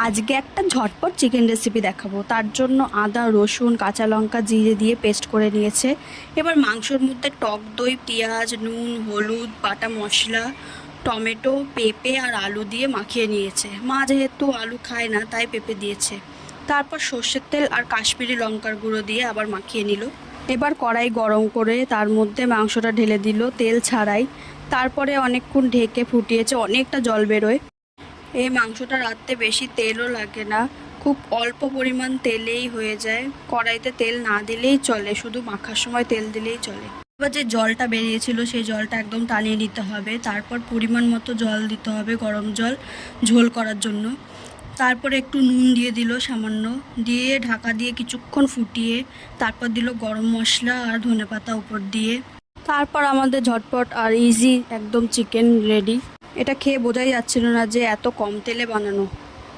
আজকে একটা ঝটপট চিকেন রেসিপি দেখাবো। তার জন্য আদা, রসুন, কাঁচা লঙ্কা, জিরে দিয়ে পেস্ট করে নিয়েছে। এবার মাংসর মধ্যে টক দই, পেঁয়াজ, নুন, হলুদ, বাটা মশলা, টমেটো, পেঁপে আর আলু দিয়ে মাখিয়ে নিয়েছে। মা যেহেতু আলু খায় না তাই পেঁপে দিয়েছে। তারপর সর্ষের তেল আর কাশ্মীরি লঙ্কার গুঁড়ো দিয়ে আবার মাখিয়ে নিল। এবার কড়াই গরম করে তার মধ্যে মাংসটা ঢেলে দিল তেল ছাড়াই। তারপরে অনেকক্ষণ ঢেকে ফুটিয়েছে, অনেকটা জল বেরোয়। এই মাংসটা রাঁধতে বেশি তেলও লাগে না, খুব অল্প পরিমাণ তেলেই হয়ে যায়। কড়াইতে তেল না দিলেই চলে, শুধু মাখার সময় তেল দিলেই চলে। এবার যে জলটা বেরিয়েছিল সেই জলটা একদম টানিয়ে নিতে হবে। তারপর পরিমাণ মতো জল দিতে হবে, গরম জল, ঝোল করার জন্য। তারপরে একটু নুন দিয়ে দিল সামান্য, দিয়ে ঢাকা দিয়ে কিছুক্ষণ ফুটিয়ে তারপর দিল গরম মশলা আর ধনেপাতা উপর দিয়ে। তারপর আমাদের ঝটপট আর ইজি একদম চিকেন রেডি। এটা খেয়ে বোঝাই যাচ্ছিল না যে এত কম তেলে বানানো।